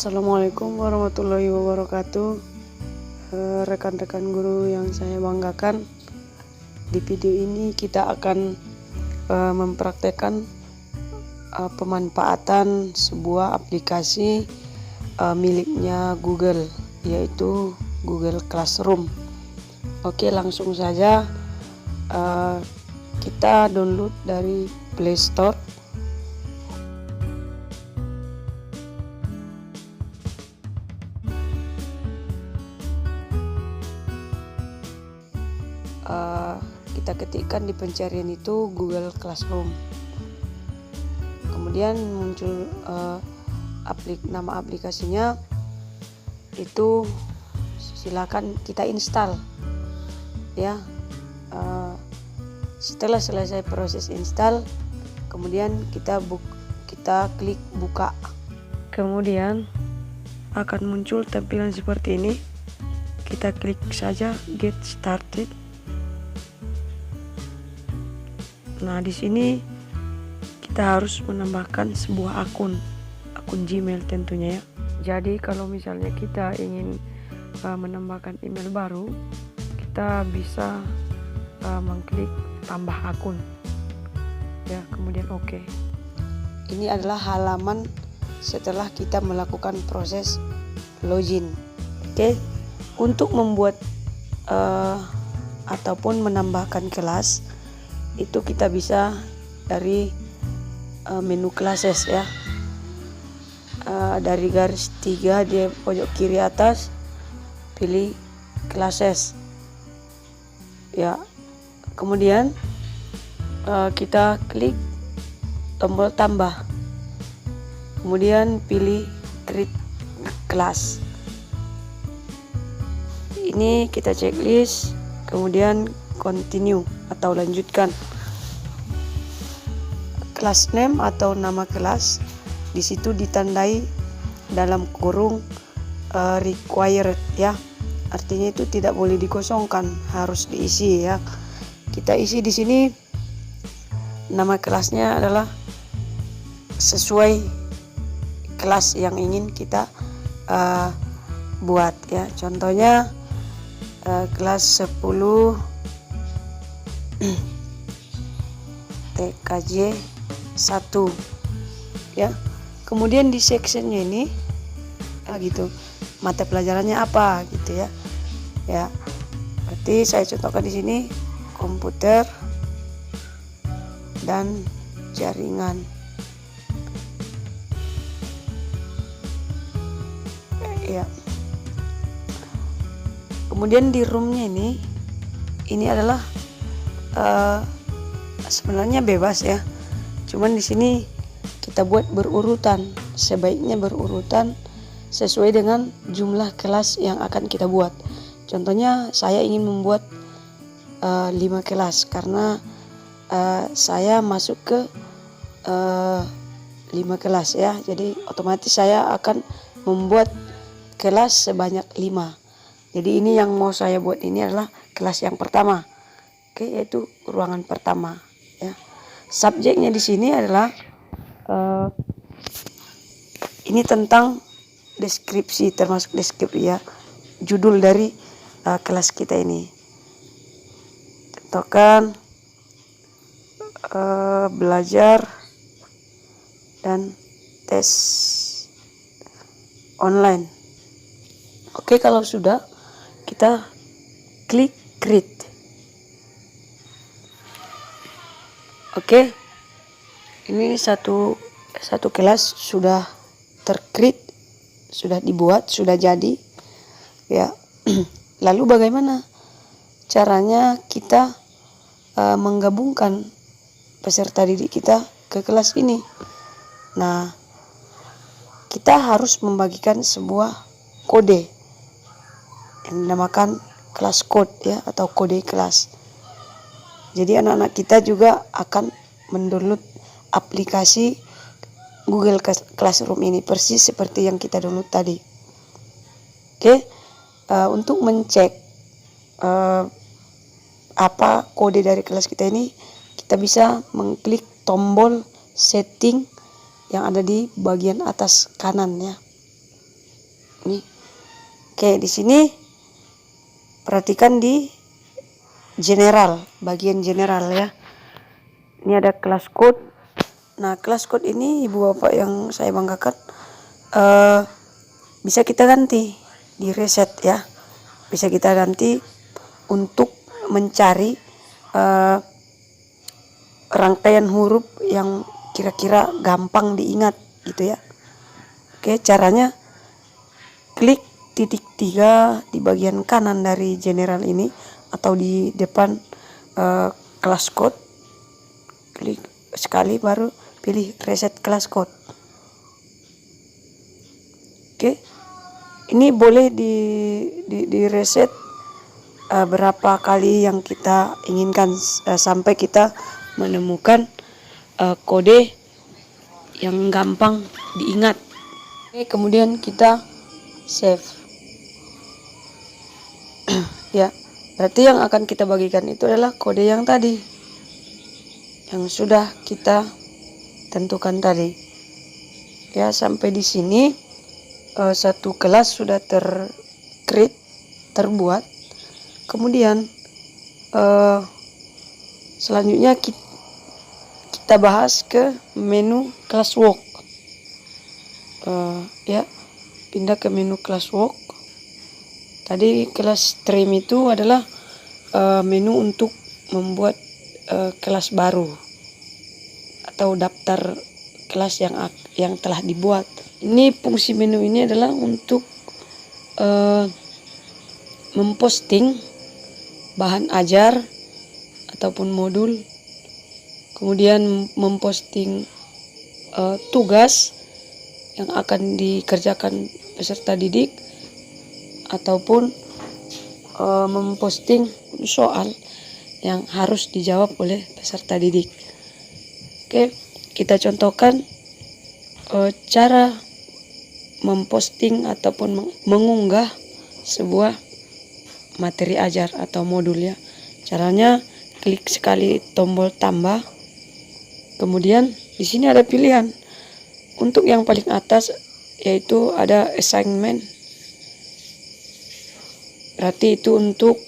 Assalamualaikum warahmatullahi wabarakatuh. Rekan-rekan guru yang saya banggakan, di video ini kita akan mempraktekkan pemanfaatan sebuah aplikasi miliknya Google, yaitu Google Classroom. Oke, langsung saja kita download dari Play Store. Kita ketikkan di pencarian itu Google Classroom, kemudian muncul nama aplikasinya. Itu silakan kita install ya. Setelah selesai proses install, kemudian kita klik buka, kemudian akan muncul tampilan seperti ini. Kita klik saja get started. Nah, di sini kita harus menambahkan sebuah akun Gmail tentunya ya. Jadi kalau misalnya kita ingin menambahkan email baru, kita bisa mengklik tambah akun ya, kemudian oke. Ini adalah halaman setelah kita melakukan proses login. Oke. Untuk membuat ataupun menambahkan kelas, itu kita bisa dari menu classes ya. Dari garis 3 di pojok kiri atas, pilih classes ya. Kemudian kita klik tombol tambah, kemudian pilih create class. Ini kita checklist, kemudian continue atau lanjutkan. Class name atau nama kelas di situ ditandai dalam kurung required ya. Artinya itu tidak boleh dikosongkan, harus diisi ya. Kita isi di sini nama kelasnya adalah sesuai kelas yang ingin kita buat ya. Contohnya kelas 10 TKJ 1 ya. Kemudian di sectionnya ini gitu, mata pelajarannya apa gitu ya. Ya, berarti saya contohkan di sini komputer dan jaringan. Ya. Kemudian di roomnya ini adalah sebenarnya bebas ya. Cuman di sini kita buat berurutan, sebaiknya berurutan sesuai dengan jumlah kelas yang akan kita buat. Contohnya saya ingin membuat 5 kelas karena saya masuk ke 5 kelas ya. Jadi otomatis saya akan membuat kelas sebanyak 5. Jadi ini yang mau saya buat ini adalah kelas yang pertama. Oke, yaitu ruangan pertama ya. Subjeknya di sini adalah ini tentang deskripsi, termasuk deskripsi ya, judul dari kelas kita ini. Contohkan belajar dan tes online. Oke, kalau sudah, kita klik create. Oke, ini satu kelas sudah tercreate, sudah dibuat, sudah jadi ya. Lalu bagaimana caranya kita menggabungkan peserta didik kita ke kelas ini? Nah, kita harus membagikan sebuah kode yang dinamakan kelas code ya, atau kode kelas. Jadi anak-anak kita juga akan mendownload aplikasi Google Classroom ini persis seperti yang kita download tadi. Oke, untuk mencek apa kode dari kelas kita ini, kita bisa mengklik tombol setting yang ada di bagian atas kanan ya. Nih. Oke, di sini perhatikan di general, bagian general ya. Ini ada kelas code. Nah, kelas code ini ibu bapak yang saya banggakan, bisa kita ganti di reset ya. Bisa kita ganti untuk mencari rangkaian huruf yang kira-kira gampang diingat gitu ya. Oke, caranya klik titik 3 di bagian kanan dari general ini atau di depan kelas code. Klik sekali baru pilih reset kelas code. Oke, ini boleh di reset berapa kali yang kita inginkan sampai kita menemukan kode yang gampang diingat. Oke, kemudian kita save. Ya, berarti yang akan kita bagikan itu adalah kode yang tadi, yang sudah kita tentukan tadi. Ya, sampai di sini satu kelas sudah terbuat. Kemudian selanjutnya kita bahas ke menu classwork. Ya, pindah ke menu classwork. Tadi kelas stream itu adalah menu untuk membuat kelas baru atau daftar kelas yang telah dibuat. Ini fungsi menu ini adalah untuk memposting bahan ajar ataupun modul, kemudian memposting tugas yang akan dikerjakan peserta didik, ataupun memposting soal yang harus dijawab oleh peserta didik. Oke, kita contohkan cara memposting ataupun mengunggah sebuah materi ajar atau modul ya. Caranya klik sekali tombol tambah. Kemudian di sini ada pilihan. Untuk yang paling atas yaitu ada assignment. Berarti itu untuk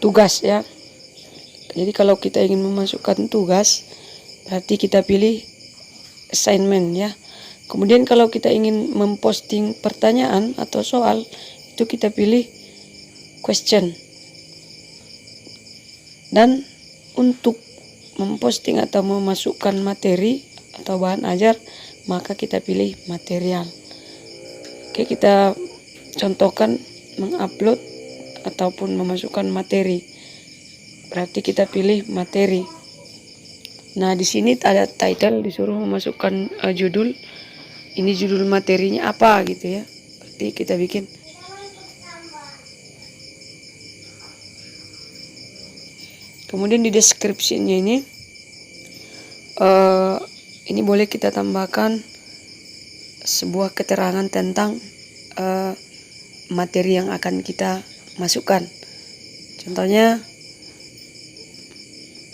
tugas ya. Jadi kalau kita ingin memasukkan tugas, berarti kita pilih assignment ya. Kemudian kalau kita ingin memposting pertanyaan atau soal, itu kita pilih question. Dan untuk memposting atau memasukkan materi atau bahan ajar, maka kita pilih material. Oke, kita contohkan mengupload ataupun memasukkan materi. Berarti kita pilih materi. Nah, di sini ada title, disuruh memasukkan judul. Ini judul materinya apa gitu ya. Berarti kita bikin. Kemudian di deskripsinya ini boleh kita tambahkan sebuah keterangan tentang materi yang akan kita masukkan. Contohnya,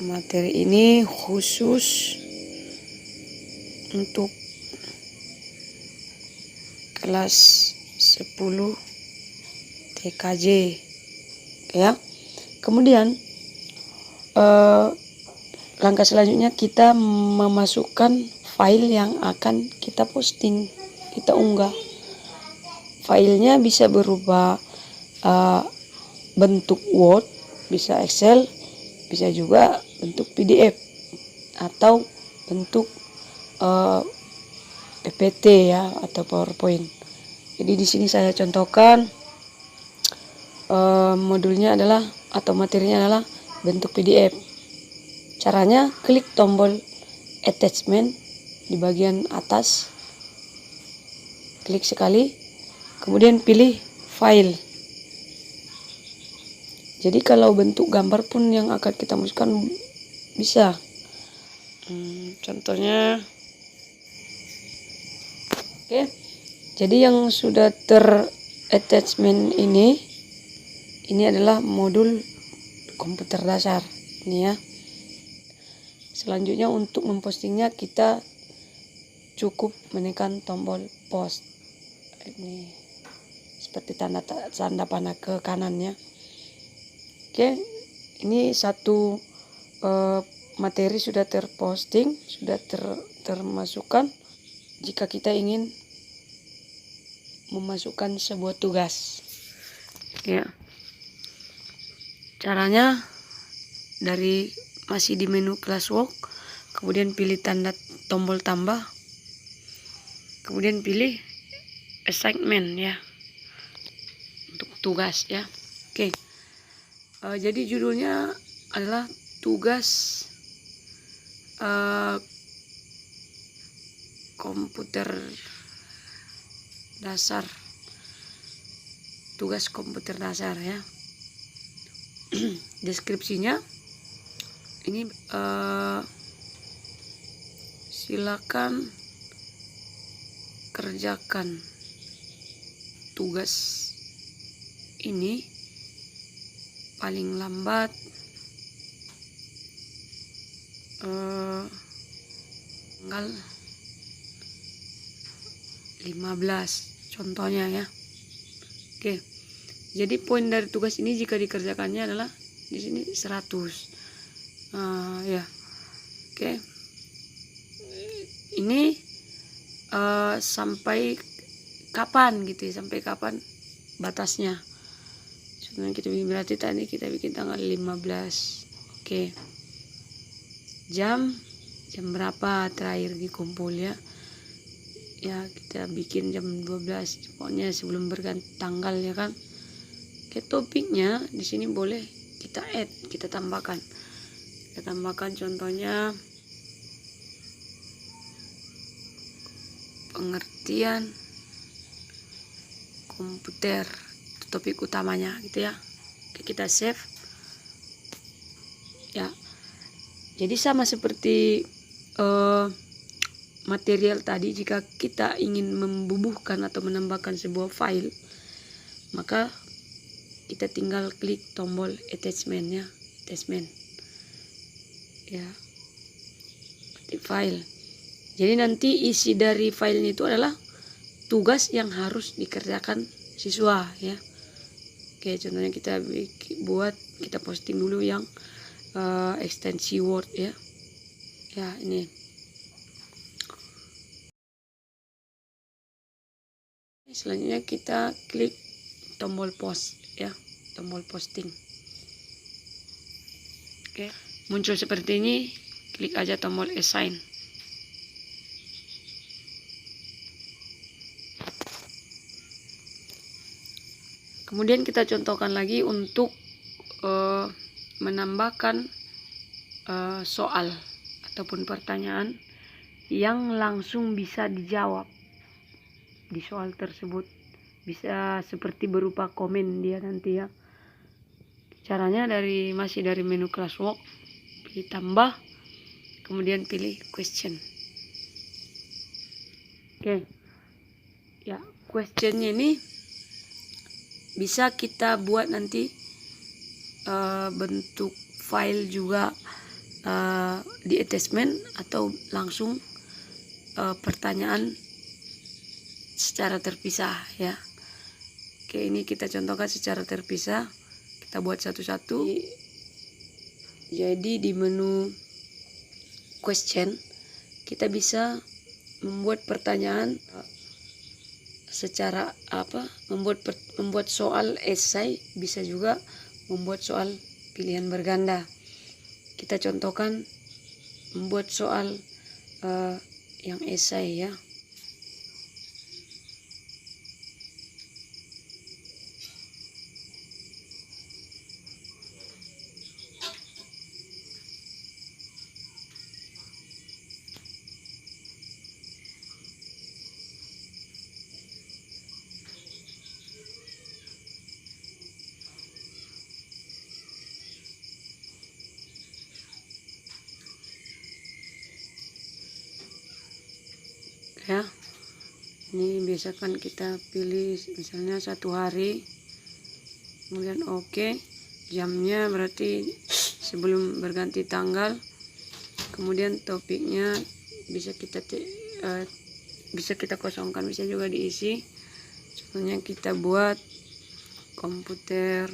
materi ini khusus untuk kelas 10 TKJ ya. Kemudian langkah selanjutnya kita memasukkan file yang akan kita posting, kita unggah. Filenya bisa berupa bentuk Word, bisa Excel, bisa juga bentuk PDF atau bentuk PPT ya atau PowerPoint. Jadi di sini saya contohkan modulnya adalah atau materinya adalah bentuk PDF. Caranya klik tombol attachment di bagian atas, klik sekali, kemudian pilih file. Jadi kalau bentuk gambar pun yang akan kita masukkan bisa. Contohnya, oke. Jadi yang sudah attachment ini adalah modul komputer dasar ini ya. Selanjutnya untuk mempostingnya kita cukup menekan tombol post ini seperti tanda panah ke kanannya. Oke, ini satu materi sudah terposting, sudah termasukkan. Jika kita ingin memasukkan sebuah tugas, ya, caranya masih di menu classwork, kemudian pilih tanda tombol tambah, kemudian pilih assignment ya, untuk tugas ya. Oke, jadi judulnya adalah tugas komputer dasar, tugas komputer dasar ya. Deskripsinya ini silakan kerjakan tugas ini paling lambat tanggal 15 contohnya ya. Oke, jadi poin dari tugas ini jika dikerjakannya adalah di sini 100 ya. Oke, ini sampai kapan gitu ya, sampai kapan batasnya. Sebenarnya kita bikin, berarti tadi kita bikin tanggal 15. Oke, jam berapa terakhir dikumpul ya. Ya, kita bikin jam 12, pokoknya sebelum berganti tanggal ya kan. Oke, topiknya di sini boleh kita add, kita tambahkan contohnya pengertian komputer, itu topik utamanya gitu ya. Oke, kita save ya. Jadi sama seperti material tadi, jika kita ingin membubuhkan atau menambahkan sebuah file, maka kita tinggal klik tombol attachment ya, attachment ya, di file. Jadi nanti isi dari filenya itu adalah tugas yang harus dikerjakan siswa ya. Oke, contohnya kita kita posting dulu yang ekstensi Word ya. Ya, ini. Selanjutnya kita klik tombol post ya, tombol posting. Oke, muncul seperti ini, klik aja tombol assign. Kemudian kita contohkan lagi untuk menambahkan soal ataupun pertanyaan yang langsung bisa dijawab di soal tersebut. Bisa seperti berupa komen dia nanti ya. Caranya masih dari menu classwork, pilih tambah, kemudian pilih question. Oke, ya, questionnya ini bisa kita buat nanti bentuk file juga di attachment, atau langsung pertanyaan secara terpisah ya. Oke, ini kita contohkan secara terpisah, kita buat satu-satu. Jadi di menu question kita bisa membuat pertanyaan secara membuat soal esai, bisa juga membuat soal pilihan berganda. Kita contohkan membuat soal yang esai ya. Ya, ini biasakan kita pilih misalnya 1 hari, kemudian oke, jamnya berarti sebelum berganti tanggal, kemudian topiknya bisa kita kosongkan, bisa juga diisi, contohnya kita buat komputer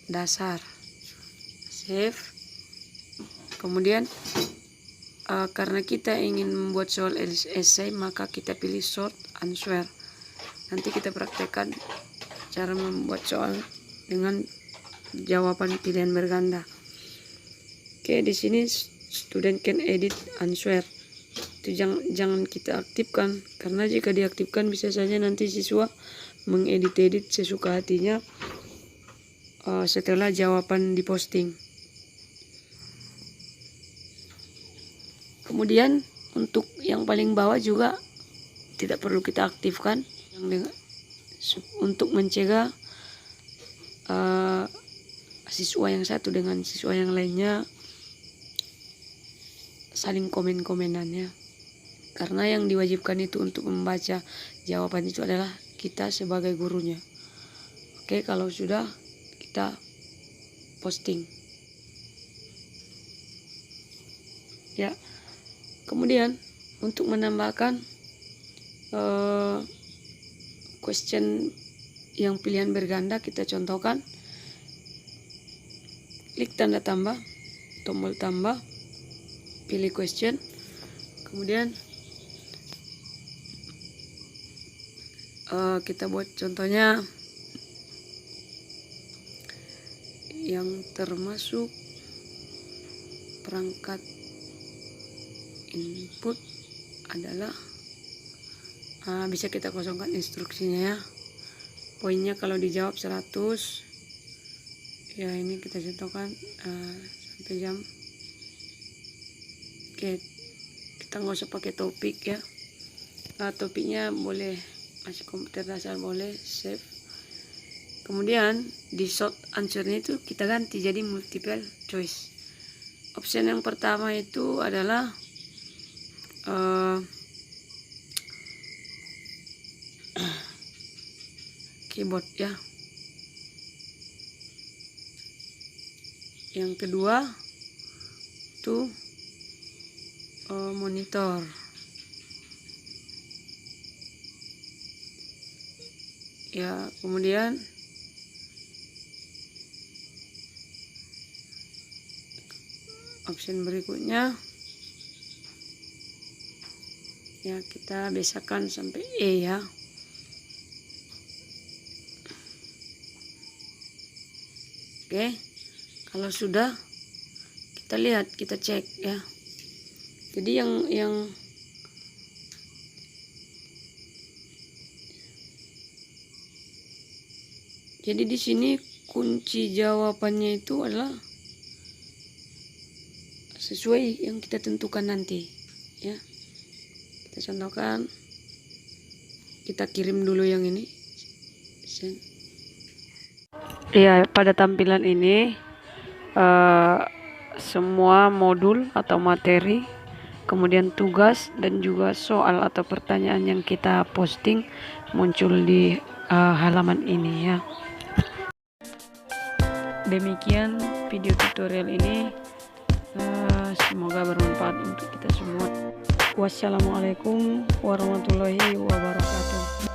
dasar, save. Kemudian karena kita ingin membuat soal esai, maka kita pilih short answer. Nanti kita praktekkan cara membuat soal dengan jawaban pilihan berganda. Oke, di sini student can edit answer. Itu jangan kita aktifkan, karena jika diaktifkan bisa saja nanti siswa mengedit-edit sesuka hatinya setelah jawaban diposting. Kemudian untuk yang paling bawah juga tidak perlu kita aktifkan untuk mencegah siswa yang satu dengan siswa yang lainnya saling komen-komenannya, karena yang diwajibkan itu untuk membaca jawaban itu adalah kita sebagai gurunya. Oke, kalau sudah kita posting ya. Kemudian untuk menambahkan question yang pilihan berganda, kita contohkan klik tanda tambah, tombol tambah, pilih question, kemudian kita buat contohnya yang termasuk perangkat input adalah bisa kita kosongkan instruksinya ya. Poinnya kalau dijawab 100 ya, ini kita contohkan sampai jam. Oke, kita nggak usah pakai topik ya. Topiknya boleh masih komputer dasar, boleh save. Kemudian di short answernya itu kita ganti jadi multiple choice. Option yang pertama itu adalah keyboard ya. Yang kedua itu monitor. Ya, kemudian option berikutnya ya, kita biasakan sampai E ya. Oke, kalau sudah kita lihat, kita cek ya. Jadi jadi di sini kunci jawabannya itu adalah sesuai yang kita tentukan nanti ya. Kita contohkan, kita kirim dulu yang ini. Ya, pada tampilan ini semua modul atau materi, kemudian tugas dan juga soal atau pertanyaan yang kita posting muncul di halaman ini ya. Demikian video tutorial ini, semoga bermanfaat untuk kita semua. Wassalamualaikum warahmatullahi wabarakatuh.